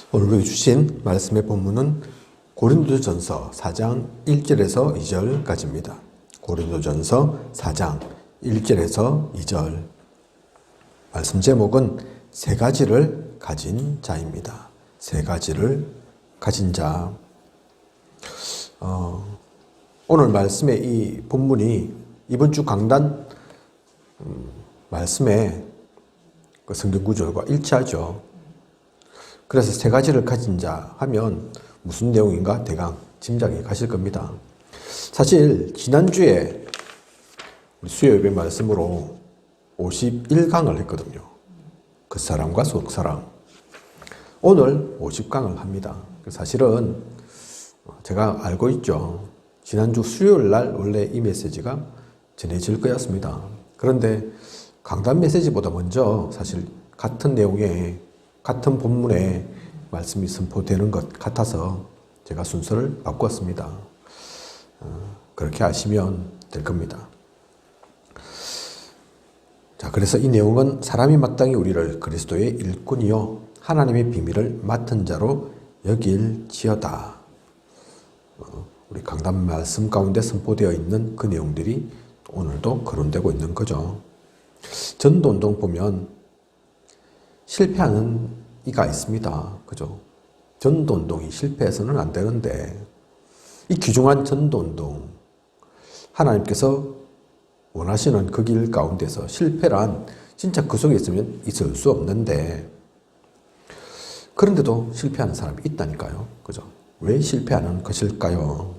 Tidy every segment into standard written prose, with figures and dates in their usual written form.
오늘 우리 주신 말씀의 본문은 고린도전서 4장 1절에서 2절까지입니다. 고린도전서 4장 1절에서 2절. 말씀 제목은 세 가지를 가진 자입니다. 세 가지를 가진 자. 오늘 말씀의 이 본문이 이번 주 강단 말씀의 그 성경 구절과 일치하죠. 그래서 세 가지를 가진 자 하면 무슨 내용인가 대강 짐작이 가실 겁니다. 사실 지난주에 우리 수요 예배 말씀으로 51강을 했거든요. 겉사랑과 속사랑. 오늘 50강을 합니다. 사실은 제가 알고 있죠. 지난주 수요일 날 원래 이 메시지가 전해질 거였습니다. 그런데 강단 메시지보다 먼저 사실 같은 내용에 같은 본문에 말씀이 선포되는 것 같아서 제가 순서를 바꾸었습니다. 그렇게 아시면 될 겁니다. 자, 그래서 이 내용은 사람이 마땅히 우리를 그리스도의 일꾼이요 하나님의 비밀을 맡은 자로 여길지어다. 우리 강단 말씀 가운데 선포되어 있는 그 내용들이 오늘도 거론되고 있는 거죠. 전도운동 보면 실패하는 이가 있습니다. 그죠? 전도운동이 실패해서는 안 되는데 이 귀중한 전도운동 하나님께서 원하시는 그 길 가운데서 실패란 진짜 그 속에 있으면 있을 수 없는데 그런데도 실패하는 사람이 있다니까요. 그죠? 왜 실패하는 것일까요?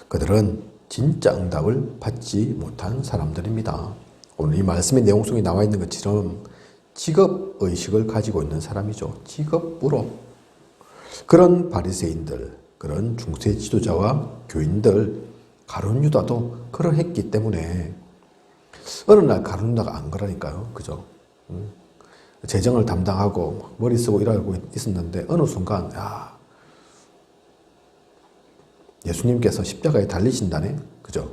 그들은 진짜 응답을 받지 못한 사람들입니다. 오늘 이 말씀의 내용 속에 나와 있는 것처럼 직업의식을 가지고 있는 사람이죠. 직업으로. 그런 바리새인들, 그런 중세 지도자와 교인들, 가룟 유다도 그러했기 때문에 어느 날 가룟 유다가 안 그러니까요. 그죠? 재정을 담당하고 머리 쓰고 일하고 있었는데 어느 순간 예수님께서 십자가에 달리신다네? 그죠?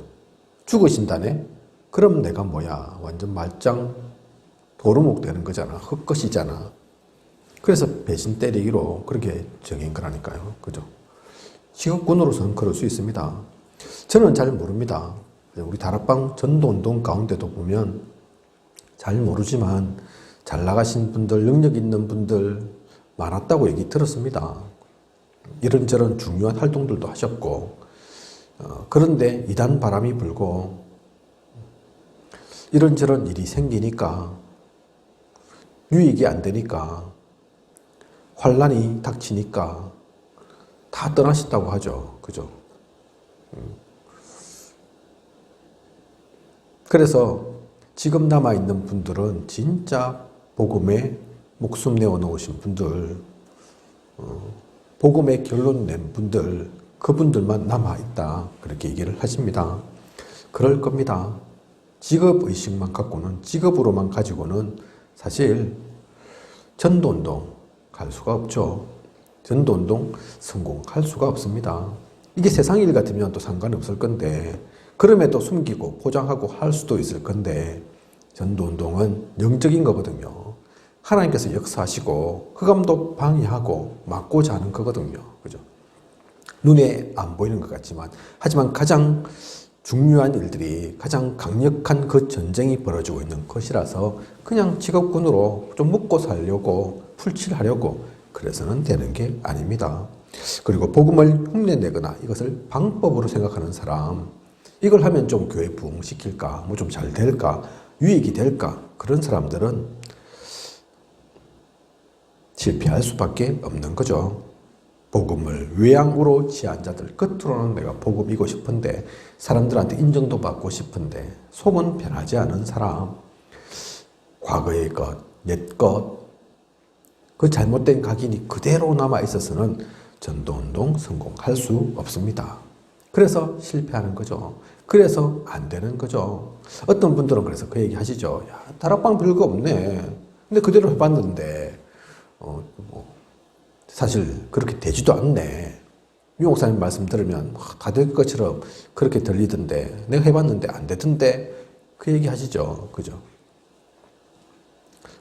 죽으신다네? 그럼 내가 뭐야? 완전 말짱 도루묵 되는 거잖아. 헛것이잖아. 그래서 배신 때리기로 그렇게 정한 거라니까요. 그죠? 직업군으로서는 그럴 수 있습니다. 저는 잘 모릅니다. 우리 다락방 전도운동 가운데도 보면 잘 모르지만 잘 나가신 분들, 능력 있는 분들 많았다고 얘기 들었습니다. 이런저런 중요한 활동들도 하셨고 그런데 이단 바람이 불고 이런저런 일이 생기니까 유익이 안 되니까 환란이 닥치니까 다 떠나셨다고 하죠. 그죠? 그래서 지금 남아있는 분들은 진짜 복음에 목숨 내어놓으신 분들, 복음에 결론 낸 분들, 그분들만 남아있다. 그렇게 얘기를 하십니다. 그럴 겁니다. 직업의식만 갖고는, 직업으로만 가지고는 사실 전도운동 갈 수가 없죠. 전도운동 성공할 수가 없습니다. 이게 세상 일 같으면 또 상관없을 건데 그럼에도 숨기고 포장하고 할 수도 있을 건데 전도운동은 영적인 거거든요. 하나님께서 역사하시고 흑암도 방해하고 막고자 하는 거거든요. 그죠? 눈에 안 보이는 것 같지만 하지만 가장 중요한 일들이 가장 강력한 그 전쟁이 벌어지고 있는 것이라서 그냥 직업군으로 좀 먹고 살려고 풀칠하려고 그래서는 되는 게 아닙니다. 그리고 복음을 흉내내거나 이것을 방법으로 생각하는 사람, 이걸 하면 좀 교회 부흥시킬까, 뭐 좀 잘 될까, 유익이 될까, 그런 사람들은 실패할 수밖에 없는 거죠. 복음을 외양으로 취한 자들, 겉으로는 내가 복음이고 싶은데 사람들한테 인정도 받고 싶은데 속은 변하지 않은 사람, 과거의 것, 옛 것, 그 잘못된 각인이 그대로 남아있어서는 전도운동 성공할 수 없습니다. 그래서 실패하는 거죠. 그래서 안 되는 거죠. 어떤 분들은 그래서 그 얘기 하시죠. 야, 다락방 별거 없네. 근데 그대로 해봤는데 사실 그렇게 되지도 않네. 유 목사님 말씀 들으면 다 될 것처럼 그렇게 들리던데 내가 해봤는데 안 되던데 그 얘기 하시죠. 그죠?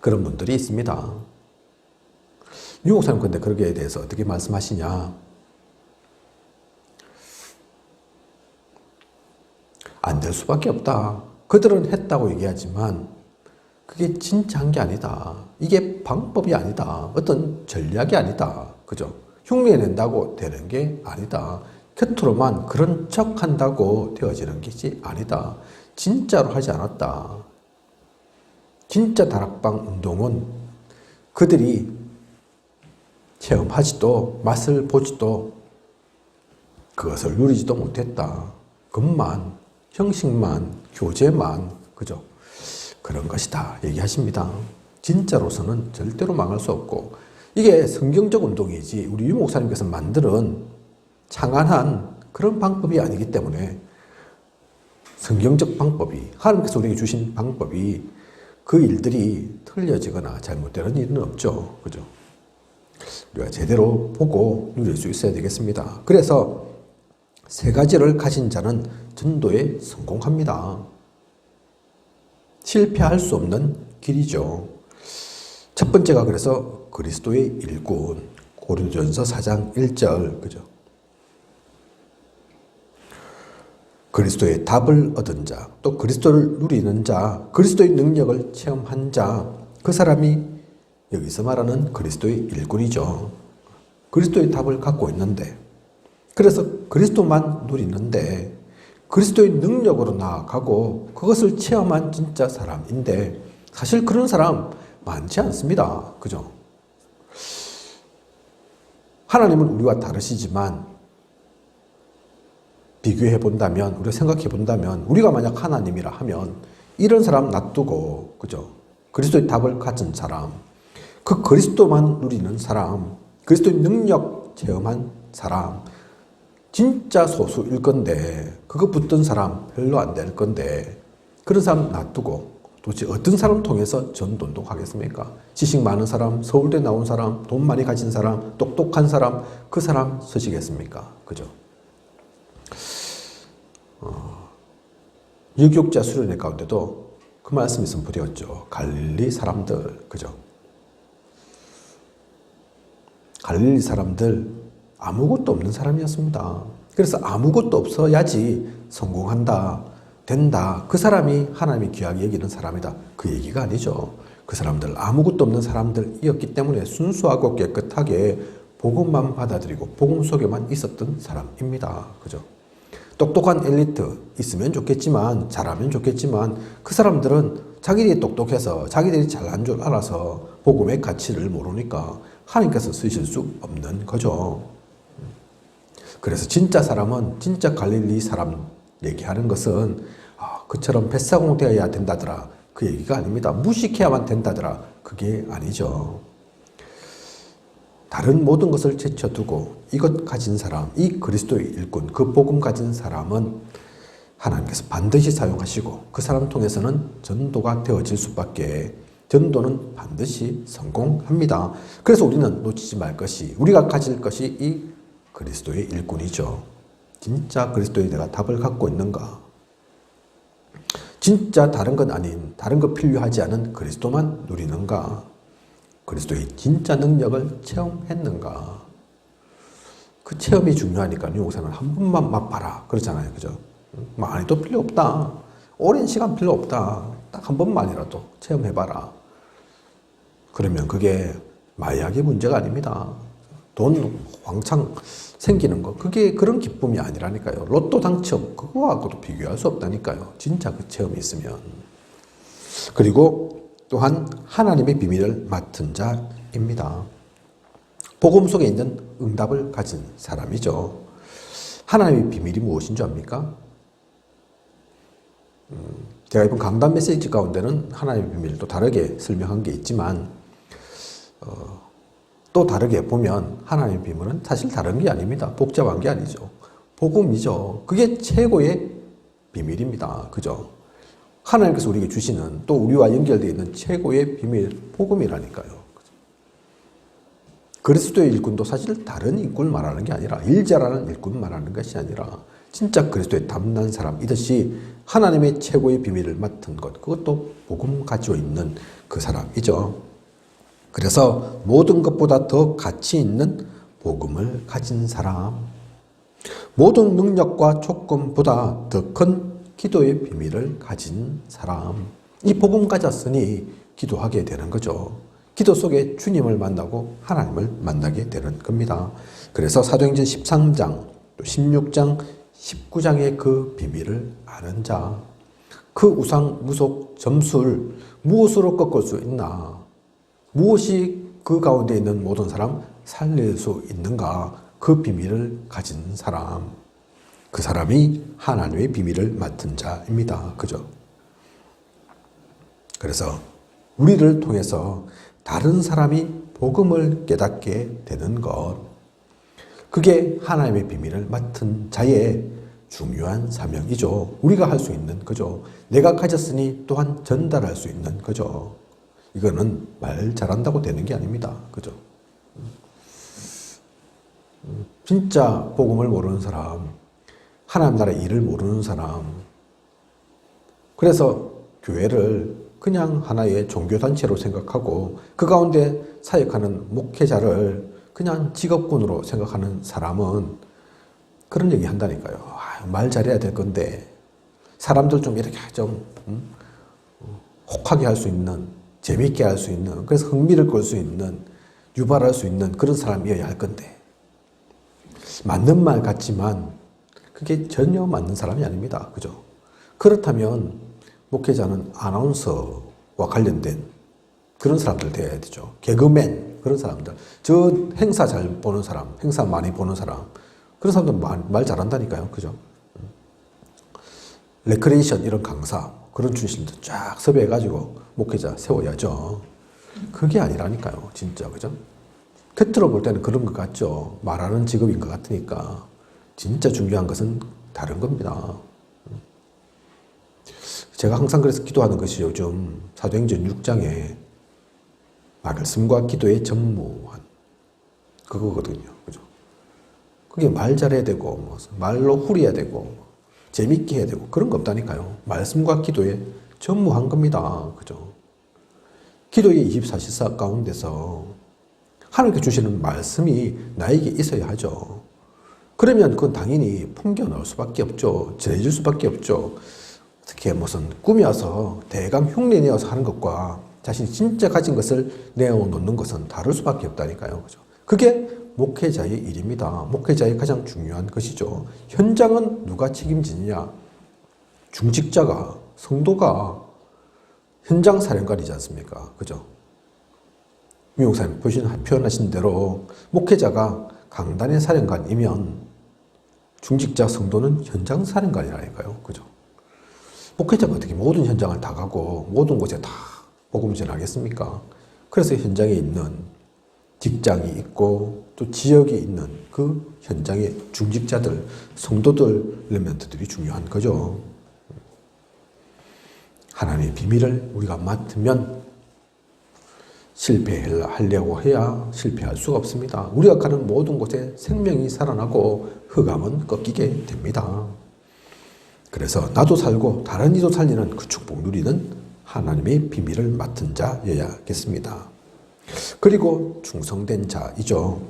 그런 분들이 있습니다. 유 목사님 근데 거기에 대해서 어떻게 말씀하시냐? 안 될 수밖에 없다. 그들은 했다고 얘기하지만 그게 진짜 한 게 아니다. 이게 방법이 아니다. 어떤 전략이 아니다. 그죠? 흉내 낸다고 되는 게 아니다. 겉으로만 그런 척 한다고 되어지는 것이 아니다. 진짜로 하지 않았다. 진짜 다락방 운동은 그들이 체험하지도 맛을 보지도 그것을 누리지도 못했다. 것만, 형식만, 교제만, 그죠? 그런 것이다. 얘기하십니다. 진짜로서는 절대로 망할 수 없고, 이게 성경적 운동이지, 우리 유 목사님께서 만드는 창안한 그런 방법이 아니기 때문에, 성경적 방법이, 하나님께서 우리에게 주신 방법이 그 일들이 틀려지거나 잘못되는 일은 없죠. 그죠? 우리가 제대로 보고 누릴 수 있어야 되겠습니다. 그래서 세 가지를 가진 자는 전도에 성공합니다. 실패할 수 없는 길이죠. 첫 번째가 그래서 그리스도의 일꾼, 고린도전서 4장 1절, 그죠? 그리스도의 답을 얻은 자, 또 그리스도를 누리는 자, 그리스도의 능력을 체험한 자, 그 사람이 여기서 말하는 그리스도의 일꾼이죠. 그리스도의 답을 갖고 있는데, 그래서 그리스도만 누리는데, 그리스도의 능력으로 나아가고 그것을 체험한 진짜 사람인데, 사실 그런 사람 많지 않습니다. 그죠? 하나님은 우리와 다르시지만 비교해 본다면, 우리가 생각해 본다면, 우리가 만약 하나님이라 하면 이런 사람 놔두고, 그죠? 그리스도의 답을 가진 사람, 그 그리스도만 누리는 사람, 그리스도의 능력 체험한 사람, 진짜 소수일 건데, 그거 붙던 사람 별로 안 될 건데, 그런 사람 놔두고 도대체 어떤 사람 통해서 전도도 하겠습니까? 지식 많은 사람, 서울대 나온 사람, 돈 많이 가진 사람, 똑똑한 사람, 그 사람 쓰시겠습니까? 그죠? 유격자 수련회 가운데도 그 말씀이 선포되었죠. 갈릴리 사람들, 그죠? 갈릴리 사람들 아무것도 없는 사람이었습니다. 그래서 아무것도 없어야지 성공한다, 된다. 그 사람이 하나님이 귀하게 여기는 사람이다. 그 얘기가 아니죠. 그 사람들 아무것도 없는 사람들이었기 때문에 순수하고 깨끗하게 복음만 받아들이고 복음 속에만 있었던 사람입니다. 그죠? 똑똑한 엘리트 있으면 좋겠지만, 잘하면 좋겠지만, 그 사람들은 자기들이 똑똑해서 자기들이 잘난 줄 알아서 복음의 가치를 모르니까 하나님께서 쓰실 수 없는 거죠. 그래서 진짜 사람은, 진짜 갈릴리 사람 얘기하는 것은 그처럼 뱃사공 되어야 된다더라, 그 얘기가 아닙니다. 무식해야만 된다더라, 그게 아니죠. 다른 모든 것을 제쳐두고 이것 가진 사람, 이 그리스도의 일꾼, 그 복음 가진 사람은 하나님께서 반드시 사용하시고 그 사람 통해서는 전도가 되어질 수밖에, 전도는 반드시 성공합니다. 그래서 우리는 놓치지 말 것이, 우리가 가질 것이 이 그리스도의 일꾼이죠. 진짜 그리스도에 내가 답을 갖고 있는가? 진짜 다른 건 아닌, 다른 거 필요하지 않은 그리스도만 누리는가? 그리스도의 진짜 능력을 체험했는가? 그 체험이 중요하니까 유목사는 한 번만 맛봐라 그러잖아요. 그죠? 많이도 필요 없다. 오랜 시간 필요 없다. 딱 한 번만이라도 체험해봐라. 그러면 그게 마약의 문제가 아닙니다. 돈 왕창 생기는 거, 그게 그런 기쁨이 아니라니까요. 로또 당첨, 그거하고도 비교할 수 없다니까요. 진짜 그 체험이 있으면. 그리고 또한 하나님의 비밀을 맡은 자입니다. 복음 속에 있는 응답을 가진 사람이죠. 하나님의 비밀이 무엇인 줄 압니까? 제가 이번 강단 메시지 가운데는 하나님의 비밀을 또 다르게 설명한 게 있지만, 또 다르게 보면 하나님의 비밀은 사실 다른 게 아닙니다. 복잡한 게 아니죠. 복음이죠. 그게 최고의 비밀입니다. 그죠? 하나님께서 우리에게 주시는, 또 우리와 연결되어 있는 최고의 비밀, 복음이라니까요. 그리스도의 일꾼도 사실 다른 일꾼을 말하는 게 아니라, 일 잘하는 일꾼을 말하는 것이 아니라 진짜 그리스도의 담난 사람이듯이 하나님의 최고의 비밀을 맡은 것, 그것도 복음 가지고 있는 그 사람이죠. 그래서 모든 것보다 더 가치 있는 복음을 가진 사람, 모든 능력과 조건보다 더 큰 기도의 비밀을 가진 사람, 이 복음 가졌으니 기도하게 되는 거죠. 기도 속에 주님을 만나고 하나님을 만나게 되는 겁니다. 그래서 사도행전 13장, 또 16장, 19장의 그 비밀을 아는 자, 그 우상, 무속, 점술, 무엇으로 꺾을 수 있나? 무엇이 그 가운데 있는 모든 사람 살릴 수 있는가? 그 비밀을 가진 사람, 그 사람이 하나님의 비밀을 맡은 자입니다. 그죠? 그래서 우리를 통해서 다른 사람이 복음을 깨닫게 되는 것, 그게 하나님의 비밀을 맡은 자의 중요한 사명이죠. 우리가 할 수 있는 거죠. 내가 가졌으니 또한 전달할 수 있는 거죠. 이거는 말 잘한다고 되는 게 아닙니다. 그죠? 진짜 복음을 모르는 사람, 하나님 나라 일을 모르는 사람, 그래서 교회를 그냥 하나의 종교단체로 생각하고 그 가운데 사역하는 목회자를 그냥 직업군으로 생각하는 사람은 그런 얘기 한다니까요. 말 잘해야 될 건데 사람들 좀 이렇게 좀 혹하게 할 수 있는, 재미있게 할 수 있는, 그래서 흥미를 끌 수 있는, 유발할 수 있는 그런 사람이어야 할 건데, 맞는 말 같지만 그게 전혀 맞는 사람이 아닙니다. 그죠? 그렇다면 목회자는 아나운서와 관련된 그런 사람들 되어야 되죠. 개그맨, 그런 사람들. 저 행사 잘 보는 사람, 행사 많이 보는 사람, 그런 사람들 말 잘한다니까요. 그죠? 레크레이션 이런 강사, 그런 출신들 쫙 섭외해가지고 목회자 세워야죠. 그게 아니라니까요. 진짜. 그죠? 겉으로 볼 때는 그런 것 같죠. 말하는 직업인 것 같으니까. 진짜 중요한 것은 다른 겁니다. 제가 항상 그래서 기도하는 것이 요즘 사도행전 6장에 말씀과 기도의 전무한 그거거든요. 그죠? 그게 말 잘해야 되고, 말로 후려야 되고, 재밌게 해야 되고, 그런 거 없다니까요. 말씀과 기도에 전무한 겁니다. 그죠? 기도의 24시사 가운데서 하나님께 주시는 말씀이 나에게 있어야 하죠. 그러면 그건 당연히 풍겨 나올 수밖에 없죠. 전해질 수밖에 없죠. 어떻게 무슨 꾸며서 대강 흉내 내어서 하는 것과 자신이 진짜 가진 것을 내어놓는 것은 다를 수밖에 없다니까요. 그죠? 그게 목회자의 일입니다. 목회자의 가장 중요한 것이죠. 현장은 누가 책임지느냐? 중직자가, 성도가 현장 사령관이지 않습니까? 그죠? 미용사님 표현하신 대로 목회자가 강단의 사령관이면 중직자 성도는 현장 사령관이라니까요. 그죠? 목회자가 어떻게 모든 현장을 다 가고 모든 곳에 다 복음 전하겠습니까? 그래서 현장에 있는 직장이 있고 또 지역에 있는 그 현장의 중직자들, 성도들, 엘리멘트들이 중요한 거죠. 하나님의 비밀을 우리가 맡으면 실패하려고 해야 실패할 수가 없습니다. 우리가 가는 모든 곳에 생명이 살아나고 흑암은 꺾이게 됩니다. 그래서 나도 살고 다른 이도 살리는 그 축복 누리는 하나님의 비밀을 맡은 자여야겠습니다. 그리고 충성된 자이죠.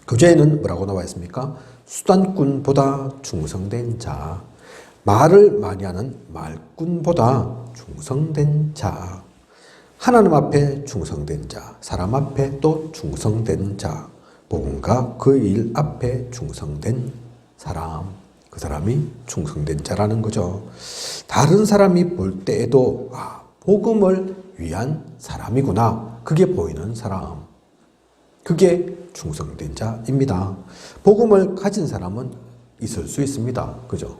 교재에는 뭐라고 나와 있습니까? 수단꾼보다 충성된 자, 말을 많이 하는 말꾼보다 충성된 자, 하나님 앞에 충성된 자, 사람 앞에 또 충성된 자, 복음과 그 일 앞에 충성된 사람, 그 사람이 충성된 자라는 거죠. 다른 사람이 볼 때에도 복음을 위한 사람이구나, 그게 보이는 사람, 그게 충성된 자입니다. 복음을 가진 사람은 있을 수 있습니다. 그죠?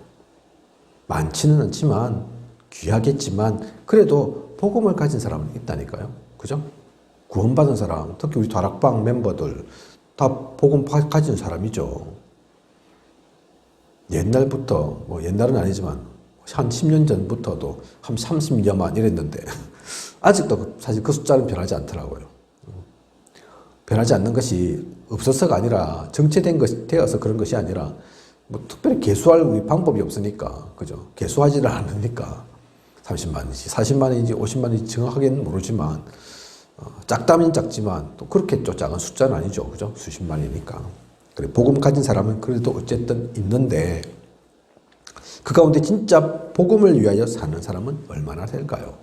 많지는 않지만 귀하겠지만 그래도 복음을 가진 사람은 있다니까요. 그죠? 구원받은 사람, 특히 우리 다락방 멤버들 다 복음 가진 사람이죠. 옛날부터, 옛날은 아니지만 한 10년 전부터도 한 30여만 이랬는데 아직도 사실 그 숫자는 변하지 않더라고요. 변하지 않는 것이 없어서가 아니라 되어서 그런 것이 아니라 특별히 개수할 우리 방법이 없으니까, 그죠? 개수하지를 않으니까 30만인지 40만인지 50만인지 정확하게는 모르지만 작다면 작지만 또 그렇게 또 작은 숫자는 아니죠. 그죠? 수십만이니까. 그래, 복음 가진 사람은 그래도 어쨌든 있는데 그 가운데 진짜 복음을 위하여 사는 사람은 얼마나 될까요?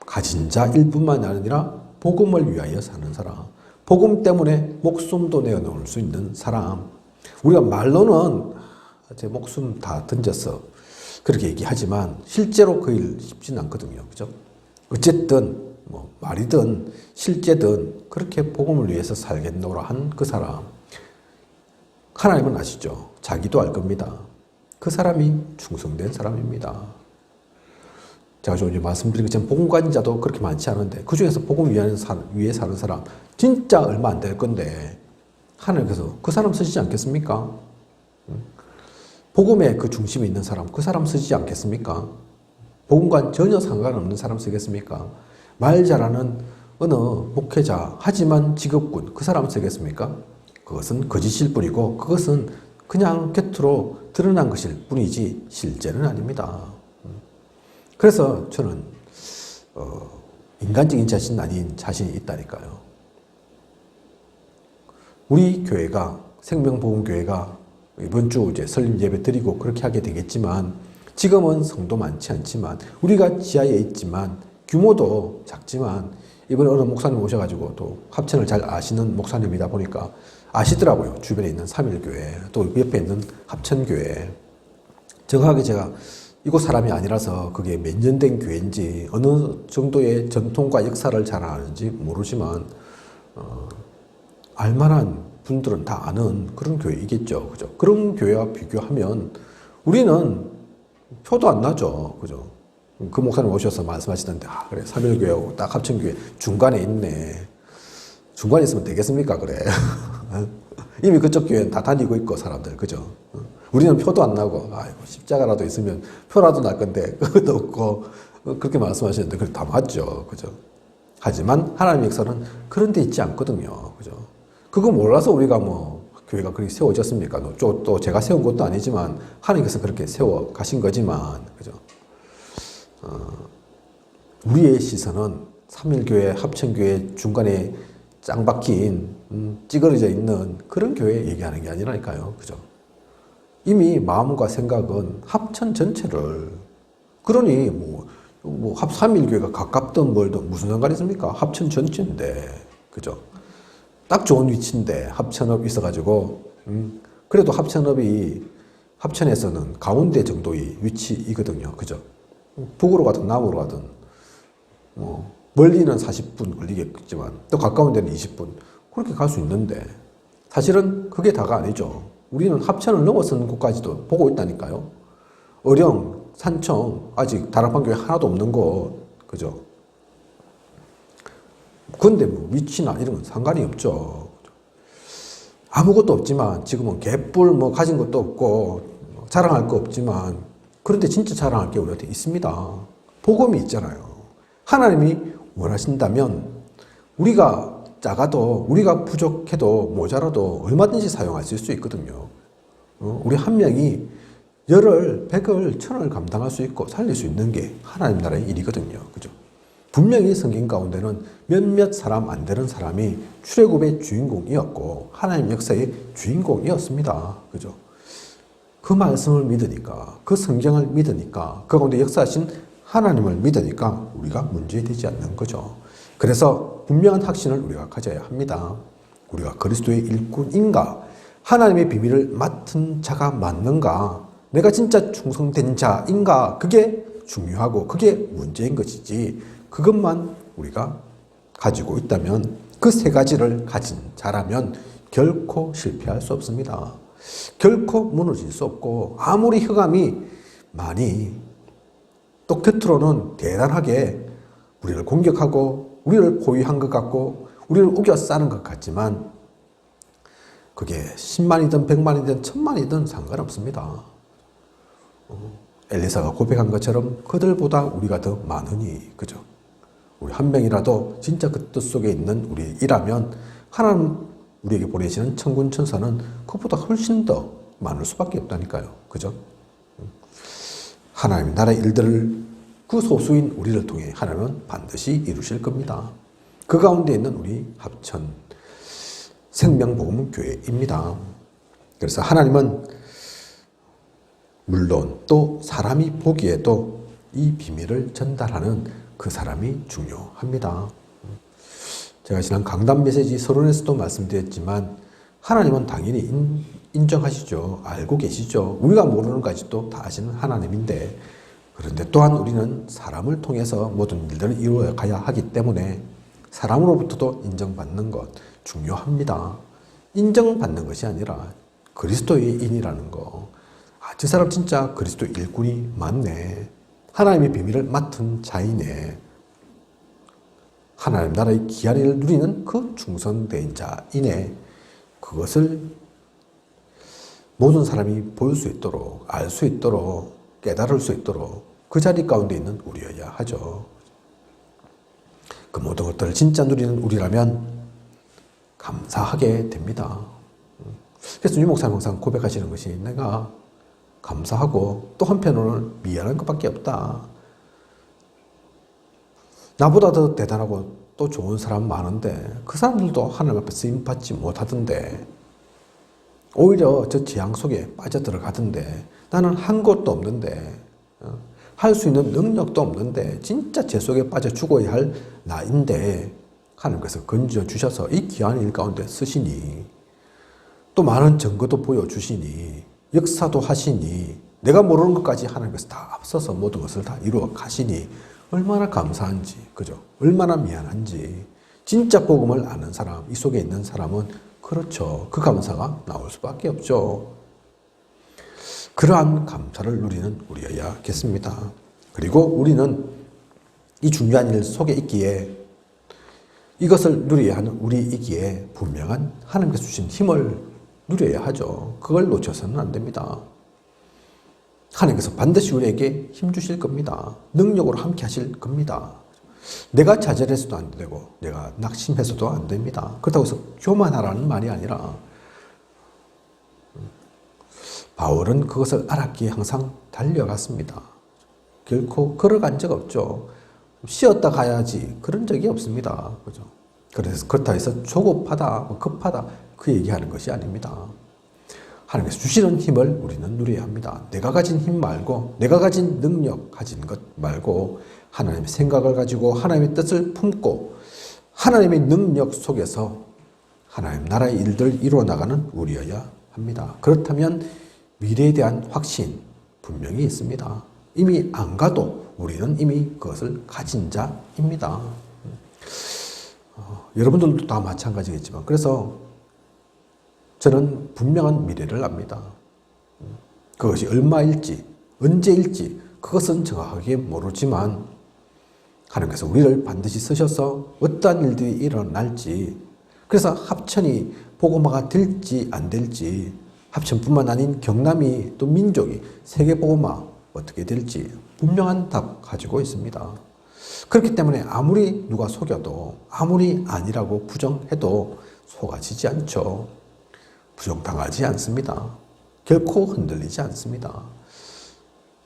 가진 자 일뿐만 아니라 복음을 위하여 사는 사람, 복음 때문에 목숨도 내어놓을 수 있는 사람. 우리가 말로는 제 목숨 다 던졌어 그렇게 얘기하지만 실제로 그 일 쉽지는 않거든요. 그죠? 어쨌든 뭐 말이든 실제든 그렇게 복음을 위해서 살겠노라 한 그 사람, 하나님은 아시죠? 자기도 알 겁니다. 그 사람이 충성된 사람입니다. 제가 좀 말씀드린 것처럼 복음 가진 자도 그렇게 많지 않은데 그 중에서 복음 위해 사는 사람 진짜 얼마 안 될 건데 하나님께서 그 사람 쓰시지 않겠습니까? 복음의 그 중심에 있는 사람, 그 사람 쓰시지 않겠습니까? 복음과 전혀 상관없는 사람 쓰겠습니까? 말 잘하는 어느 목회자 하지만 직업군 그 사람 쓰겠습니까? 그것은 거짓일 뿐이고 그것은 그냥 겉으로 드러난 것일 뿐이지 실제는 아닙니다. 그래서 저는 인간적인 자신 아닌 자신이 있다니까요. 우리 교회가 생명복음교회가 이번 주 이제 설립 예배 드리고 그렇게 하게 되겠지만 지금은 성도 많지 않지만 우리가 지하에 있지만 규모도 작지만 이번에 어느 목사님 오셔가지고 또 합천을 잘 아시는 목사님이다 보니까 아시더라고요. 주변에 있는 삼일교회 또 옆에 있는 합천교회. 정확하게 제가 이곳 사람이 아니라서 그게 몇 년 된 교회인지 어느 정도의 전통과 역사를 잘 아는지 모르지만 알만한 분들은 다 아는 그런 교회이겠죠. 그죠? 그런 교회와 비교하면 우리는 표도 안 나죠. 그죠? 그 목사님 오셔서 말씀하시던데, 아, 그래, 삼일교회하고 딱 합천교회 중간에 있네. 중간에 있으면 되겠습니까? 그래. 이미 그쪽 교회는 다 다니고 있고, 사람들. 그죠? 우리는 표도 안 나고, 아이고, 십자가라도 있으면 표라도 날 건데, 그것도 없고, 그렇게 말씀하시는데, 그게 다 맞죠. 그죠? 하지만 하나님의 역사는 그런 데 있지 않거든요. 그죠? 그거 몰라서 우리가 뭐, 교회가 그렇게 세워졌습니까? 또 제가 세운 것도 아니지만, 하나님께서 그렇게 세워 가신 거지만, 그죠? 우리의 시선은 삼일교회, 합천교회 중간에 짱 박힌, 찌그러져 있는 그런 교회 얘기하는 게 아니라니까요. 그죠? 이미 마음과 생각은 합천 전체를, 그러니 삼일교회가 가깝든 멀든 무슨 상관이 있습니까? 합천 전체인데, 그죠? 딱 좋은 위치인데, 합천업 있어가지고, 그래도 합천에서는 가운데 정도의 위치이거든요. 그죠? 북으로 가든 남으로 가든, 멀리는 40분 걸리겠지만, 또 가까운 데는 20분. 그렇게 갈 수 있는데, 사실은 그게 다가 아니죠. 우리는 합천을 넘어서는 곳까지도 보고 있다니까요. 어령, 산청, 아직 다락방교회 하나도 없는 곳, 그죠? 근데 뭐 위치나 이런 건 상관이 없죠. 아무것도 없지만, 지금은 개뿔 가진 것도 없고, 자랑할 거 없지만, 그런데 진짜 자랑할 게 우리한테 있습니다. 복음이 있잖아요. 하나님이 원하신다면, 우리가 작아도, 우리가 부족해도, 모자라도 얼마든지 사용할 수 있거든요. 우리 한 명이 열을, 백을, 천을 감당할 수 있고 살릴 수 있는 게 하나님 나라의 일이거든요. 그죠? 분명히 성경 가운데는 몇몇 사람 안 되는 사람이 출애굽의 주인공이었고 하나님 역사의 주인공이었습니다. 그죠? 그 말씀을 믿으니까, 그 성경을 믿으니까, 그 가운데 역사하신 하나님을 믿으니까 우리가 문제되지 않는 거죠. 그래서 분명한 확신을 우리가 가져야 합니다. 우리가 그리스도의 일꾼인가? 하나님의 비밀을 맡은 자가 맞는가? 내가 진짜 충성된 자인가? 그게 중요하고 그게 문제인 것이지, 그것만 우리가 가지고 있다면, 그 세 가지를 가진 자라면 결코 실패할 수 없습니다. 결코 무너질 수 없고, 아무리 흑암이 많이 또 겉으로는 대단하게 우리를 공격하고 우리를 포위한 것 같고 우리를 우겨싸는 것 같지만, 그게 10만이든 100만이든 1000만이든 상관없습니다. 엘리사가 고백한 것처럼 그들보다 우리가 더 많으니, 그죠? 우리 한 명이라도 진짜 그 뜻 속에 있는 우리이라면 하나님 우리에게 보내시는 천군 천사는 그것보다 훨씬 더 많을 수밖에 없다니까요. 그죠? 하나님 나라의 일들을 그 소수인 우리를 통해 하나님은 반드시 이루실 겁니다. 그 가운데 있는 우리 합천 생명복음교회입니다. 그래서 하나님은 물론 또 사람이 보기에도 이 비밀을 전달하는 그 사람이 중요합니다. 제가 지난 강단 메시지 서론에서도 말씀드렸지만 하나님은 당연히 인정하시죠. 알고 계시죠. 우리가 모르는 것까지도 다 아시는 하나님인데, 그런데 또한 우리는 사람을 통해서 모든 일들을 이루어 가야 하기 때문에 사람으로부터도 인정받는 것 중요합니다. 인정받는 것이 아니라 그리스도인이라는 거. 아, 저 사람 진짜 그리스도 일꾼이 맞네. 하나님의 비밀을 맡은 자이네. 하나님 나라의 귀한 일을 누리는 그 충성된 자이네. 그것을 모든 사람이 볼 수 있도록, 알 수 있도록, 깨달을 수 있도록 그 자리 가운데 있는 우리여야 하죠. 그 모든 것들을 진짜 누리는 우리라면 감사하게 됩니다. 그래서 유 목사님 항상 고백하시는 것이 내가 감사하고 또 한편으로는 미안한 것밖에 없다. 나보다 더 대단하고 또 좋은 사람 많은데 그 사람들도 하나님 앞에 쓰임받지 못하던데 오히려 저 재앙 속에 빠져들어가던데 나는 한 것도 없는데 할 수 있는 능력도 없는데 진짜 재 속에 빠져 죽어야 할 나인데 하나님께서 건져 주셔서 이 귀한 일 가운데 쓰시니 또 많은 증거도 보여주시니 역사도 하시니 내가 모르는 것까지 하나님께서 다 앞서서 모든 것을 다 이루어 가시니 얼마나 감사한지, 그죠? 얼마나 미안한지. 진짜 복음을 아는 사람, 이 속에 있는 사람은 그렇죠. 그 감사가 나올 수밖에 없죠. 그러한 감사를 누리는 우리여야겠습니다. 그리고 우리는 이 중요한 일 속에 있기에 이것을 누려야 하는 우리이기에 분명한 하나님께서 주신 힘을 누려야 하죠. 그걸 놓쳐서는 안 됩니다. 하나님께서 반드시 우리에게 힘 주실 겁니다. 능력으로 함께 하실 겁니다. 내가 좌절해서도 안 되고 내가 낙심해서도 안 됩니다. 그렇다고 해서 교만하라는 말이 아니라 바울은 그것을 알았기에 항상 달려갔습니다. 결코 걸어간 적 없죠. 쉬었다 가야지 그런 적이 없습니다. 그죠? 그래서 그렇다 해서 조급하다, 급하다 그 얘기하는 것이 아닙니다. 하나님께서 주시는 힘을 우리는 누려야 합니다. 내가 가진 힘 말고 내가 가진 능력 가진 것 말고 하나님의 생각을 가지고 하나님의 뜻을 품고 하나님의 능력 속에서 하나님 나라의 일들을 이루어 나가는 우리여야 합니다. 그렇다면 미래에 대한 확신 분명히 있습니다. 이미 안 가도 우리는 이미 그것을 가진 자입니다. 여러분들도 다 마찬가지겠지만 그래서 저는 분명한 미래를 압니다. 그것이 얼마일지 언제일지 그것은 정확하게 모르지만 하나님께서 우리를 반드시 쓰셔서 어떠한 일들이 일어날지 그래서 합천이 복음화가 될지 안 될지 합천뿐만 아닌 경남이 또 민족이 세계 복음화 어떻게 될지 분명한 답 가지고 있습니다. 그렇기 때문에 아무리 누가 속여도 아무리 아니라고 부정해도 속아지지 않죠. 부정당하지 않습니다. 결코 흔들리지 않습니다.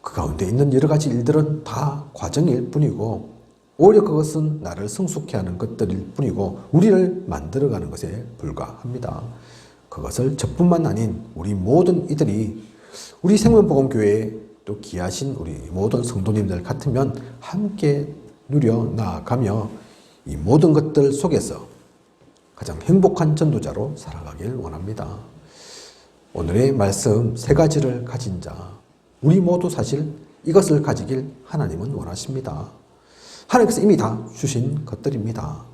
그 가운데 있는 여러 가지 일들은 다 과정일 뿐이고 오히려 그것은 나를 성숙케 하는 것들일 뿐이고 우리를 만들어가는 것에 불과합니다. 그것을 저뿐만 아닌 우리 모든 이들이 우리 생명복음교회에 또 귀하신 우리 모든 성도님들 같으면 함께 누려 나아가며 이 모든 것들 속에서 가장 행복한 전도자로 살아가길 원합니다. 오늘의 말씀 세 가지를 가진 자, 우리 모두 사실 이것을 가지길 하나님은 원하십니다. 하나님께서 이미 다 주신 것들입니다.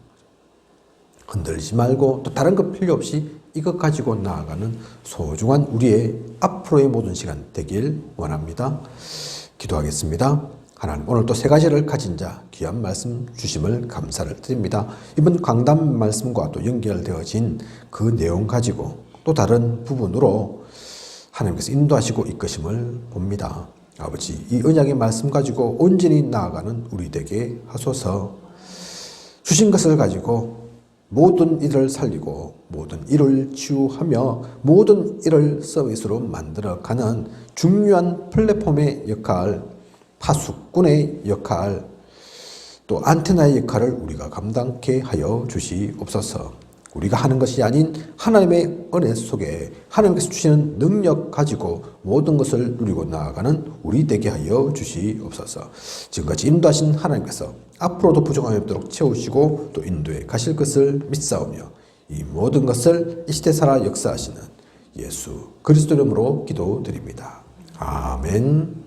흔들리지 말고 또 다른 것 필요 없이 이것 가지고 나아가는 소중한 우리의 앞으로의 모든 시간 되길 원합니다. 기도하겠습니다. 하나님 오늘 또 세 가지를 가진 자 귀한 말씀 주심을 감사를 드립니다. 이번 강단 말씀과 또 연결되어진 그 내용 가지고 또 다른 부분으로 하나님께서 인도하시고 이끄심을 봅니다. 아버지 이 언약의 말씀 가지고 온전히 나아가는 우리 되게 하소서. 주신 것을 가지고 모든 일을 살리고 모든 일을 치유하며 모든 일을 서비스로 만들어가는 중요한 플랫폼의 역할 파수꾼의 역할, 또 안테나의 역할을 우리가 감당케 하여 주시옵소서. 우리가 하는 것이 아닌 하나님의 은혜 속에 하나님께서 주시는 능력 가지고 모든 것을 누리고 나아가는 우리 되게 하여 주시옵소서. 지금까지 인도하신 하나님께서 앞으로도 부족함이 없도록 채우시고 또 인도해 가실 것을 믿사오며 이 모든 것을 이 시대 살아 역사하시는 예수 그리스도 이름으로 기도드립니다. 아멘.